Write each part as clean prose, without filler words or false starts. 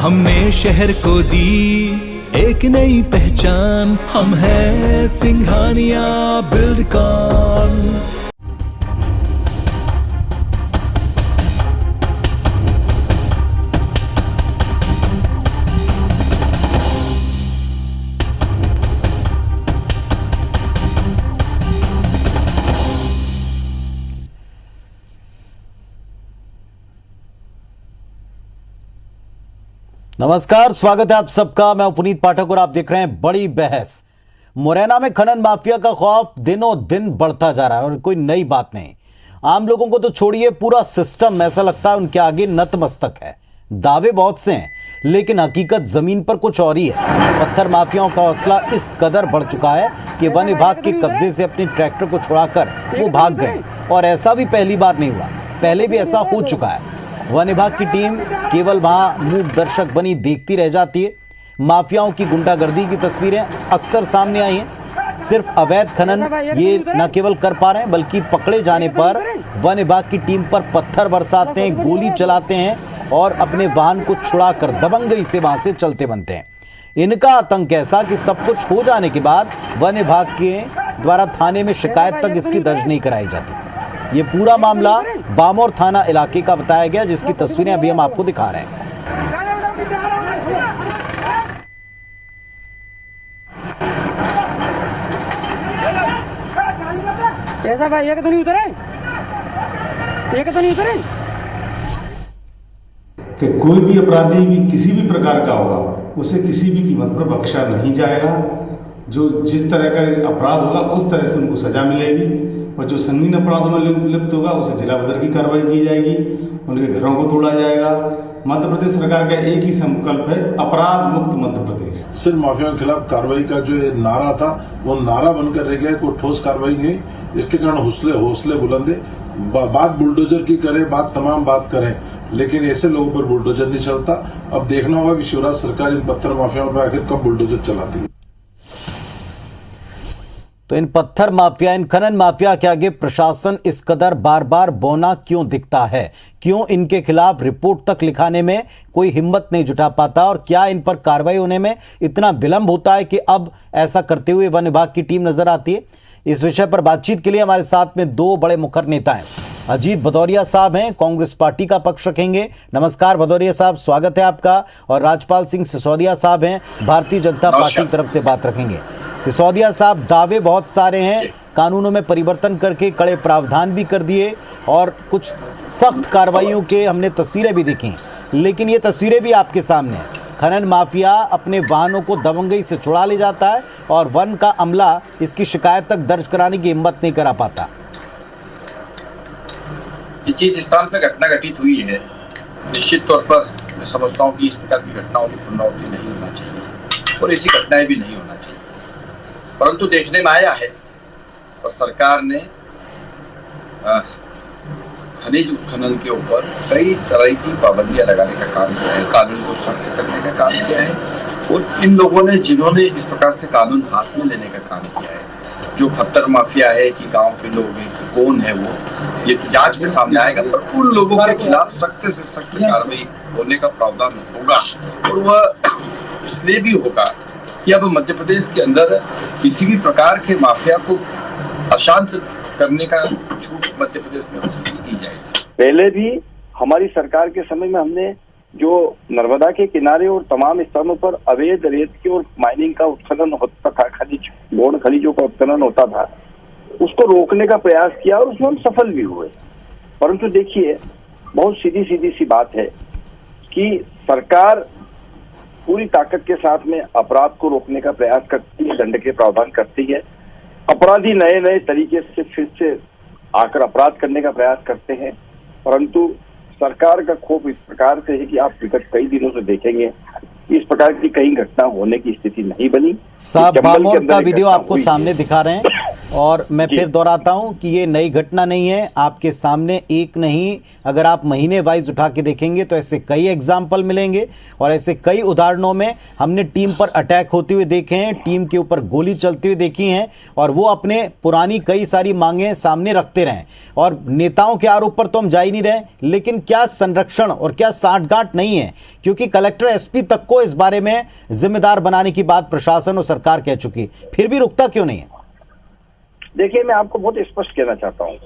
हमने शहर को दी एक नई पहचान, हम हैं सिंघानिया बिल्डकॉन। नमस्कार, स्वागत है आप सबका। मैं पुनीत पाठक और आप देख रहे हैं बड़ी बहस। मुरैना में खनन माफिया का खौफ दिनों दिन बढ़ता जा रहा है और कोई नई बात नहीं। आम लोगों को तो छोड़िए, पूरा सिस्टम ऐसा लगता है उनके आगे नतमस्तक है। दावे बहुत से हैं, लेकिन हकीकत जमीन पर कुछ और ही है। पत्थर माफियाओं का हौसला इस कदर बढ़ चुका है कि वन विभाग के कब्जे से अपने ट्रैक्टर को छुड़ाकर वो भाग गए। और ऐसा भी पहली बार नहीं हुआ, पहले भी ऐसा हो चुका है। वन विभाग की टीम केवल वहां मूक दर्शक बनी देखती रह जाती है। माफियाओं की गुंडागर्दी की तस्वीरें अक्सर सामने आई हैं। सिर्फ अवैध खनन ये न केवल कर पा रहे हैं, बल्कि पकड़े जाने पर वन विभाग की टीम पर पत्थर बरसाते हैं, गोली चलाते हैं और अपने वाहन को छुड़ाकर दबंगई से वहां से चलते बनते हैं। इनका आतंक ऐसा कि सब कुछ हो जाने के बाद वन विभाग के द्वारा थाने में शिकायत तक इसकी दर्ज नहीं कराई जाती। ये पूरा मामला बामोर थाना इलाके का बताया गया, जिसकी तस्वीरें अभी हम आपको दिखा रहे हैं। ऐसा भाई एक तो नहीं उतरे, एक तो नहीं उतरे कि कोई भी अपराधी भी किसी भी प्रकार का होगा, उसे किसी भी कीमत पर बख्शा नहीं जाएगा। जो जिस तरह का अपराध होगा उस तरह से उनको सजा मिलेगी, और जो संगीन अपराधों में लिप्त होगा उसे जिला बदर की कार्रवाई की जाएगी, उनके घरों को तोड़ा जाएगा। मध्य प्रदेश सरकार का एक ही संकल्प है, अपराध मुक्त मध्य प्रदेश। सिर्फ माफियाओं के खिलाफ कार्रवाई का जो नारा था वो नारा बनकर रह गया, कोई ठोस कार्रवाई नहीं। इसके कारण हौसले बुलंद है। बात बुलडोजर की करें, बात तमाम बात करें, लेकिन ऐसे लोगों पर बुलडोजर नहीं चलता। अब देखना होगा कि शिवराज सरकार इन पत्थर माफियाओं पर आखिर कब बुलडोजर चलाती है। तो इन पत्थर माफिया, इन खनन माफिया के आगे प्रशासन इस कदर बार बार बौना क्यों दिखता है? क्यों इनके खिलाफ रिपोर्ट तक लिखाने में कोई हिम्मत नहीं जुटा पाता? और क्या इन पर कार्रवाई होने में इतना विलंब होता है कि अब ऐसा करते हुए वन विभाग की टीम नजर आती है? इस विषय पर बातचीत के लिए हमारे साथ में दो बड़े मुखर नेता हैं। अजीत भदौरिया साहब हैं, कांग्रेस पार्टी का पक्ष रखेंगे। नमस्कार भदौरिया साहब, स्वागत है आपका। और राजपाल सिंह सिसोदिया साहब हैं, भारतीय जनता पार्टी की तरफ से बात रखेंगे। सिसोदिया साहब, दावे बहुत सारे हैं, कानूनों में परिवर्तन करके कड़े प्रावधान भी कर दिए और कुछ सख्त कार्रवाइयों के हमने तस्वीरें भी देखी, लेकिन ये तस्वीरें भी आपके सामने हैं। खनन माफिया अपने वाहनों को दबंगई से छुड़ा ले जाता है और वन का अमला इसकी शिकायत तक दर्ज कराने की हिम्मत नहीं करा पाता। जिस स्थान पर घटना घटित हुई है, निश्चित तौर पर मैं समझता हूँ कि इस प्रकार की घटनाओं की पुनरावृत्ति नहीं होना चाहिए और ऐसी घटनाएं भी नहीं होना चाहिए। परंतु देखने में आया है और सरकार ने खनिज उत्खनन के ऊपर कई तरह की पाबंदियां लगाने का काम किया है, कानून को सख्त करने का काम किया है। और इन लोगों ने जिन्होंने इस प्रकार से कानून हाथ में लेने का काम किया है, जो पत्थर माफिया है कि गांव के लोग हैं कि कौन है वो, ये तो जांच में सामने आएगा। पर उन लोगों के खिलाफ सख्त से सख्त कार्रवाई होने का प्रावधान होगा। और वह इसलिए भी होगा कि अब मध्य प्रदेश के अंदर किसी भी प्रकार के माफिया को अशांत करने का छूट मध्य प्रदेश में दी जाएगी। पहले भी हमारी सरकार के समय में हमने जो नर्मदा के किनारे और तमाम स्थानों पर अवैध रेत की और माइनिंग का उत्खनन होता था, गौण खनिजों का उत्खनन होता था, उसको रोकने का प्रयास किया और उसमें हम सफल भी हुए। परंतु देखिए, बहुत सीधी सी बात है कि सरकार पूरी ताकत के साथ में अपराध को रोकने का प्रयास करती है, दंड के प्रावधान करती है। अपराधी नए तरीके से फिर से आकर अपराध करने का प्रयास करते हैं, परंतु सरकार का खौफ इस प्रकार से है कि आप विगत कई दिनों से देखेंगे इस प्रकार की कई घटना होने की स्थिति नहीं बनी। साहब, बामोर का वीडियो आपको सामने दिखा रहे हैं। और मैं फिर दोहराता हूं कि ये नई घटना नहीं है, आपके सामने एक नहीं, अगर आप महीने वाइज उठा के देखेंगे तो ऐसे कई एग्जाम्पल मिलेंगे और ऐसे कई उदाहरणों में हमने टीम पर अटैक होते हुए देखे हैं, टीम के ऊपर गोली चलती हुई देखी हैं और वो अपने पुरानी कई सारी मांगें सामने रखते रहें। और नेताओं के आरोप पर तो हम जा ही नहीं रहे, लेकिन क्या संरक्षण और क्या साठगांठ नहीं है, क्योंकि कलेक्टर एसपी तक को इस बारे में जिम्मेदार बनाने की बात प्रशासन और सरकार कह चुकी, फिर भी रुकता क्यों नहीं है? देखिए, मैं आपको बहुत स्पष्ट कहना चाहता हूँ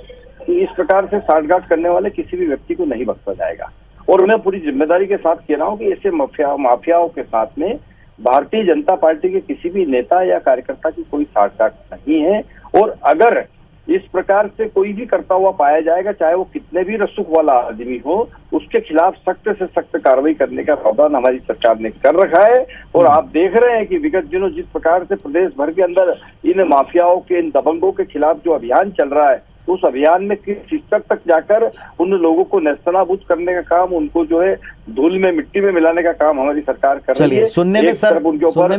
कि इस प्रकार से साठगांठ करने वाले किसी भी व्यक्ति को नहीं बख्शा जाएगा और मैं पूरी जिम्मेदारी के साथ कह रहा हूँ कि ऐसे माफियाओं के साथ में भारतीय जनता पार्टी के किसी भी नेता या कार्यकर्ता की कोई साठगांठ नहीं है। और अगर इस प्रकार से कोई भी करता हुआ पाया जाएगा, चाहे वो कितने भी रसूख वाला आदमी हो, उसके खिलाफ सख्त से सख्त कार्रवाई करने का प्रावधान हमारी सरकार ने कर रखा है। और आप देख रहे हैं कि विगत दिनों जिस प्रकार से प्रदेश भर के अंदर इन माफियाओं के, इन दबंगों के खिलाफ जो अभियान चल रहा है, उस अभियान में किस स्तर तक जाकर उन लोगों को नेस्तनाबूद करने का काम, उनको जो है धूल में मिट्टी में मिलाने का काम हमारी सरकार कर रही है। सुनने में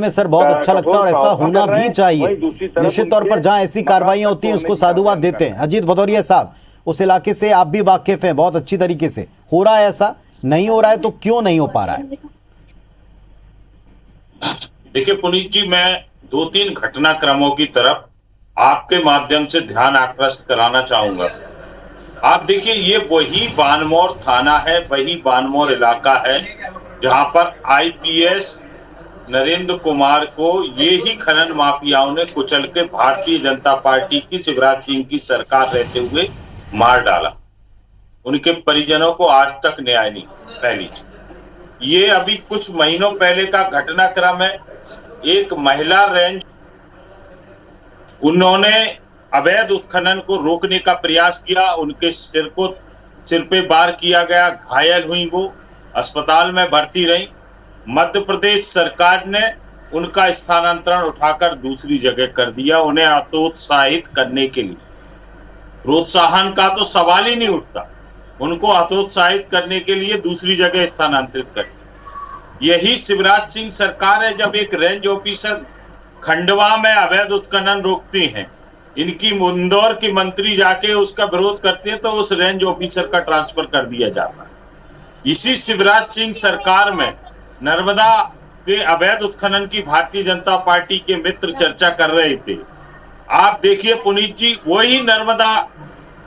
सर बहुत अच्छा लगता है और ऐसा होना भी चाहिए। निश्चित तौर पर जहां ऐसी कार्रवाइयां होती हैं उसको साधुवाद देते हैं। अजीत भदौरिया साहब, उस इलाके से आप भी वाकिफ हैं बहुत अच्छी तरीके से, हो रहा है ऐसा? नहीं हो रहा है तो क्यों नहीं हो पा रहा है? देखिए पुनीत जी, मैं 2-3 घटनाक्रमों की तरफ आपके माध्यम से ध्यान आकृष्ट कराना चाहूंगा। आप देखिए, ये वही बानमौर थाना है, वही बानमौर इलाका है जहां पर आईपीएस नरेंद्र कुमार को ये ही खनन माफियाओं ने कुचल के भारतीय जनता पार्टी की शिवराज सिंह की सरकार रहते हुए मार डाला। उनके परिजनों को आज तक न्याय नहीं। पहली, ये अभी कुछ महीनों पहले का घटनाक्रम है। एक महिला रेंज, उन्होंने अवैध उत्खनन को रोकने का प्रयास किया, उनके सिर पे वार किया गया, घायल हुई, वो अस्पताल में भर्ती रही। मध्य प्रदेश सरकार ने उनका स्थानांतरण उठाकर दूसरी जगह कर दिया, उन्हें हतोत्साहित करने के लिए। प्रोत्साहन का तो सवाल ही नहीं उठता, उनको हतोत्साहित करने के लिए दूसरी जगह स्थानांतरित कर दिया। यही शिवराज सिंह सरकार है। जब एक रेंज ऑफिसर खंडवा में अवैध उत्खनन रोकती हैं, इनकी इंदौर की मंत्री जाके उसका विरोध करते हैं तो उस रेंज ऑफिसर का ट्रांसफर कर दिया जाता है। इसी शिवराज सिंह सरकार में नर्मदा के अवैध उत्खनन की भारतीय जनता पार्टी के मित्र चर्चा कर रहे थे। आप देखिए पुनीत जी, वही नर्मदा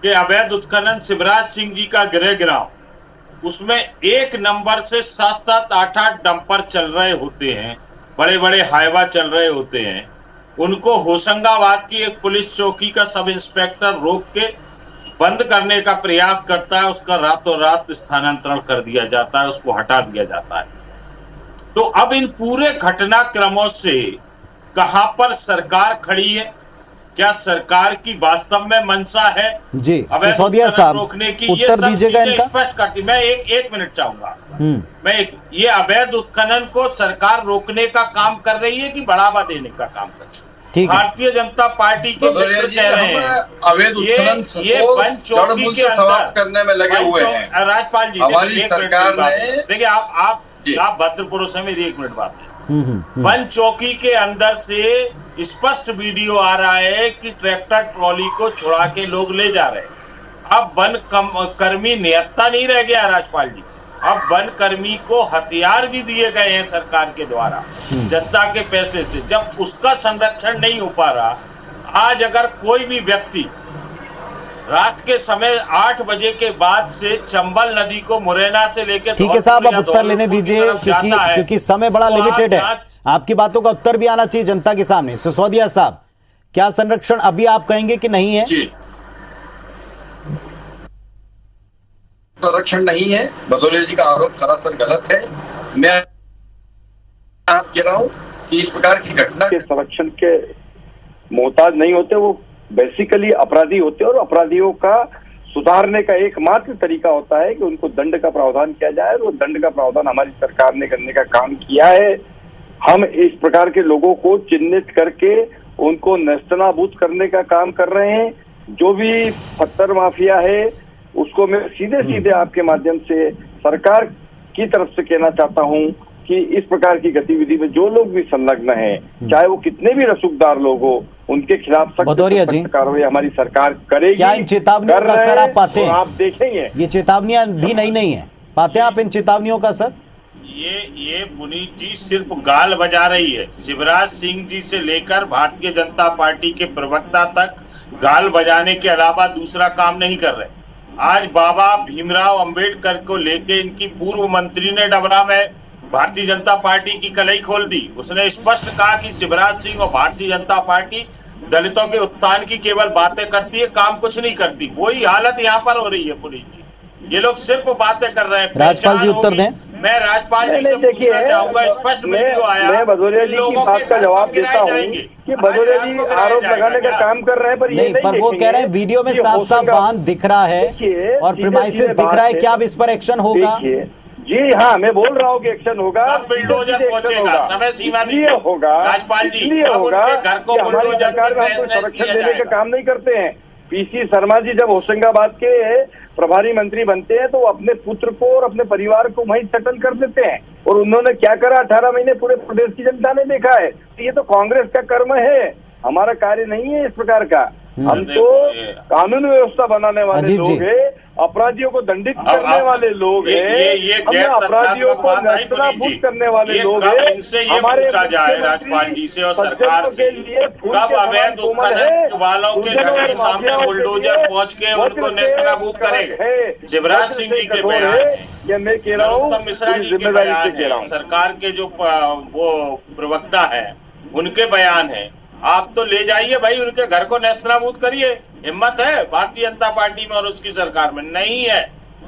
के अवैध उत्खनन शिवराज सिंह जी का गृहग्राम, उसमें एक नंबर से 7-7, 8-8 डंपर चल रहे होते हैं, बड़े बड़े हाईवा चल रहे होते हैं। उनको होशंगाबाद की एक पुलिस चौकी का सब इंस्पेक्टर रोक के बंद करने का प्रयास करता है, उसका रातों रात स्थानांतरण कर दिया जाता है, उसको हटा दिया जाता है। तो अब इन पूरे घटनाक्रमों से कहां पर सरकार खड़ी है? क्या सरकार की वास्तव में मंशा है जी सिसोदिया साहब रोकने की? उत्तर दीजिएगा इनका। स्पष्ट करती, मैं एक मिनट चाहूंगा। मैं ये अवैध उत्खनन को सरकार रोकने का काम कर रही है कि बढ़ावा देने का काम कर रही है? भारतीय जनता पार्टी के मित्र कह रहे हैं अवैध उत्खनन ये वन चौकी के अंदर करने में लगे हुए हैं। राजपाल जी, हमारी सरकार ने, देखिए आप भद्रपुरुष है, मेरी एक मिनट बात है। वन चौकी के अंदर से स्पष्ट वीडियो आ रहा है कि ट्रैक्टर ट्रॉली को छुड़ा के लोग ले जा रहे हैं। अब वन कर्मी निहत्ता नहीं रह गया राजपाल जी, अब वन कर्मी को हथियार भी दिए गए हैं सरकार के द्वारा जनता के पैसे से। जब उसका संरक्षण नहीं हो पा रहा, आज अगर कोई भी व्यक्ति रात के समय 8 बजे के बाद से चंबल नदी को मुरैना से लेकर, ठीक है साहब, आप उत्तर लेने दीजिए क्योंकि समय बड़ा लिमिटेड है। आपकी बातों का उत्तर भी आना चाहिए जनता के सामने। सिसोदिया साहब, क्या संरक्षण अभी आप कहेंगे कि नहीं है? जी, संरक्षण नहीं है। भदौरिया जी का आरोप सरासर गलत है। मैं कह रहा हूं कि इस प्रकार की घटना के संरक्षण के मोहताज नहीं होते, वो बेसिकली अपराधी होते हैं और अपराधियों का सुधारने का एकमात्र तरीका होता है कि उनको दंड का प्रावधान किया जाए। और दंड का प्रावधान हमारी सरकार ने करने का काम किया है। हम इस प्रकार के लोगों को चिन्हित करके उनको नेस्तनाबूद करने का काम कर रहे हैं। जो भी पत्थर माफिया है उसको मैं सीधे सीधे आपके माध्यम से सरकार की तरफ से कहना चाहता हूं कि कि इस प्रकार की गतिविधि में जो लोग भी संलग्न हैं, चाहे वो कितने भी रसूखदार लोग हो, उनके खिलाफ भदौरिया जी, सख्त कार्रवाई हमारी सरकार करेगी। क्या इन चेतावनियों का असर आप पाते हैं? आप देखेंगे ये चेतावनियां भी नहीं है, पाते हैं आप इन चेतावनियों का असर? ये पुनीत जी सिर्फ गाल बजा रही है। शिवराज सिंह जी से लेकर भारतीय जनता पार्टी के प्रवक्ता तक गाल बजाने के अलावा दूसरा काम नहीं कर रहे। आज बाबा भीमराव अंबेडकर को लेके इनकी पूर्व मंत्री ने डबरा में भारतीय जनता पार्टी की कलई खोल दी। उसने स्पष्ट कहा कि शिवराज सिंह और भारतीय जनता पार्टी दलितों के उत्थान की केवल बातें करती है, काम कुछ नहीं करती। वही हालत यहाँ पर हो रही है पुनीत जी, ये लोग सिर्फ बातें कर रहे हैं। राजपाल जी उत्तर दें। मैं राजपाल जी से पूछना चाहूंगा, स्पष्ट वीडियो आया, मैं भदौरिया जी की बात का जवाब देता हूँ कि भदौरिया जी आरोप लगाने का काम कर रहे हैं, पर ये नहीं, पर वो कह रहे हैं वीडियो में साफ साफ वाहन दिख रहा है और प्रीमाइसेस दिख रहा है, क्या अब इस पर एक्शन होगा? जी हाँ, मैं बोल रहा हूँ कि एक्शन होगा, बिल्डोजर पहुंचेगा, समय सीमा इसलिए होगा, राजपाल जी, इसलिए होगा कि हमारी सरकार में हमको संरक्षण देने का काम नहीं करते हैं। पीसी शर्मा जी जब होशंगाबाद के प्रभारी मंत्री बनते हैं तो वो अपने पुत्र को और अपने परिवार को वहीं सेटल कर देते हैं, और उन्होंने क्या करा 18 महीने पूरे प्रदेश की जनता ने देखा है। तो ये तो कांग्रेस का कर्म है, हमारा कार्य नहीं है इस प्रकार का। हम तो कानून व्यवस्था बनाने वाले लोग हैं, अपराधियों को दंडित करने वाले लोग हैं, अपराधियों को नेस्तनाबूद करने वाले लोग हैं। इनसे ये पूछा जाए राजपाल जी से और सरकार से, कब अवैध उत्खनन वालों के घर के सामने बुलडोजर पहुंच के उनको नेस्तनाबूद करेगा? शिवराज सिंह जी के बयान, ये मैं कह रहा हूँ, मिश्रा जी के बयान है, सरकार के जो वो प्रवक्ता है उनके बयान है। आप तो ले जाइए भाई, उनके घर को नेस्तनाबूद करिए। हिम्मत है भारतीय जनता पार्टी में और उसकी सरकार में? नहीं है।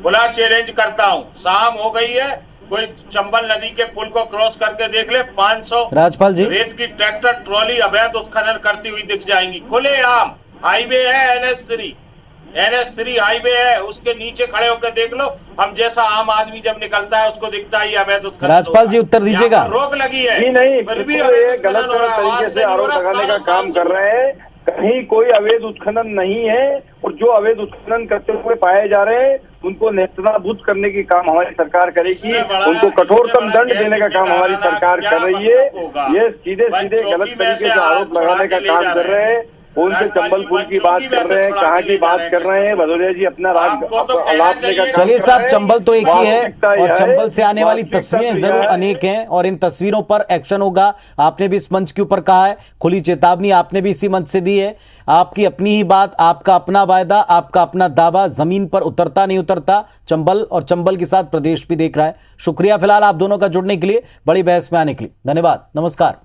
खुला चैलेंज करता हूँ, शाम हो गई है, कोई चंबल नदी के पुल को क्रॉस करके देख ले, 500 राजपाल जी रेत की ट्रैक्टर ट्रॉली अवैध उत्खनन करती हुई दिख जाएंगी। खुलेआम हाईवे है, NH3 हाईवे है, उसके नीचे खड़े होकर देख लो। हम जैसा आम आदमी जब निकलता है उसको दिखता है ये अवैध उत्खनन। राजपाल जी उत्तर दीजिएगा। रोक लगी है, नहीं, फिर भी गलत तरीके से आरोप लगाने का काम कर रहे हैं। कहीं कोई अवैध उत्खनन नहीं है, और जो अवैध उत्खनन करते हुए पाए जा रहे हैं उनको नेस्तनाबूद करने की काम हमारी सरकार करेगी, उनको कठोरतम दंड देने का काम हमारी सरकार कर रही है। ये सीधे गलत तरीके से आरोप लगाने का काम कर रहे हैं। उनसे चंबलपुर की बात कर रहे हैं, कहाँ की बात कर रहे हैं? भदौरिया जी अपना चलिए साहब, चंबल तो एक ही है और चंबल से आने वाली तस्वीरें जरूर अनेक हैं और इन तस्वीरों पर एक्शन होगा। आपने भी इस मंच के ऊपर कहा है, खुली चेतावनी आपने भी इसी मंच से दी है। आपकी अपनी ही बात, आपका अपना वायदा, आपका अपना दावा जमीन पर उतरता नहीं उतरता। चंबल और चंबल के साथ प्रदेश भी देख रहा है। शुक्रिया फिलहाल आप दोनों का जुड़ने के लिए, बड़ी बहस में आने के लिए। धन्यवाद, नमस्कार।